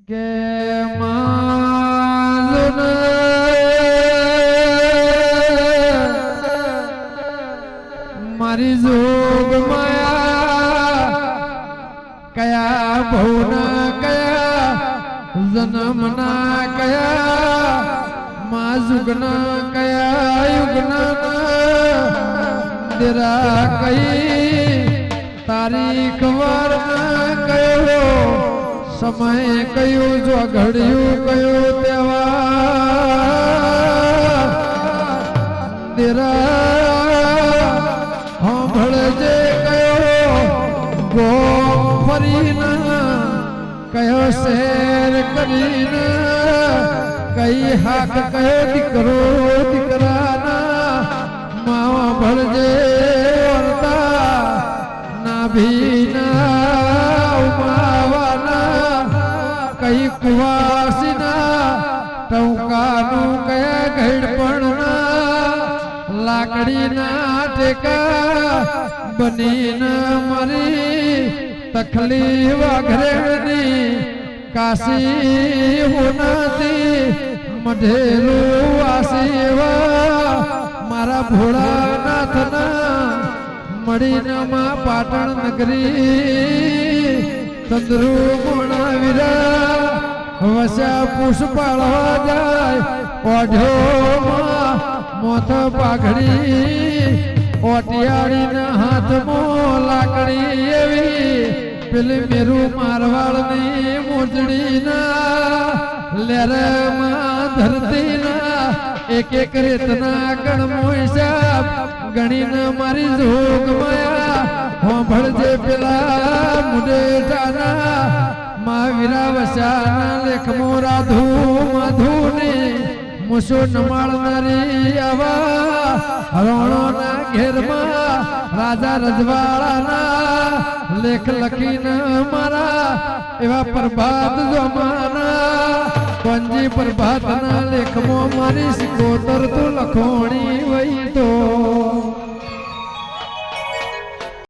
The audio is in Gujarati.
કે માઝન મારી જોગ માયા કયા ભવના કયા જન્મના કયા માઝુગના કયા યુગના દેરા કઈ તારીખ વારના કયો સમય કયો જો ઘડ્યું કયો તહેવાર દેરા સાંભળજે કયો ગો ફરીને કયો શેર કરીને કઈ હાક કયો દીકરો દીકરાના માવા ભળજે વર્તા ના ભીના ઉમાવાના કઈ કુવાસીના ટૌકાનું કયા ઘડપણના લાકડીના ટેકા બનીને મરી તખલી વાઘરેની કાશી હોનાથી મઢેરું વાસીવા મારા ભોળાનાથના મળીને માં પાટણ નગરી ચંદ્રુ મોણાવીરા વસ્યા પુષ્પાળવા જાય ઓઢ્યોમાં મોથ પાઘડી ઓટિયાળીના હાથમાં લાકડી એવી પેલી મેરું મારવાળની મોજડીના લેરમાં ધરતીના એક એક રેતના ગણમો હિસાબ ગણીને મારી જોગ માયા હોંભળજે પેલા મુડેટાના મહાવીરા વસાના લેખમો રાધુ માધુની મુસો નમાળનારી આવા હરોણોના ઘેરમાં રાજા રજવાડાના લેખ લખીને મારા એવા પ્રભાત જમાના પંજી પ્રભાતના લેખમાં મારી સિકોતર તો લખોણી વહી તો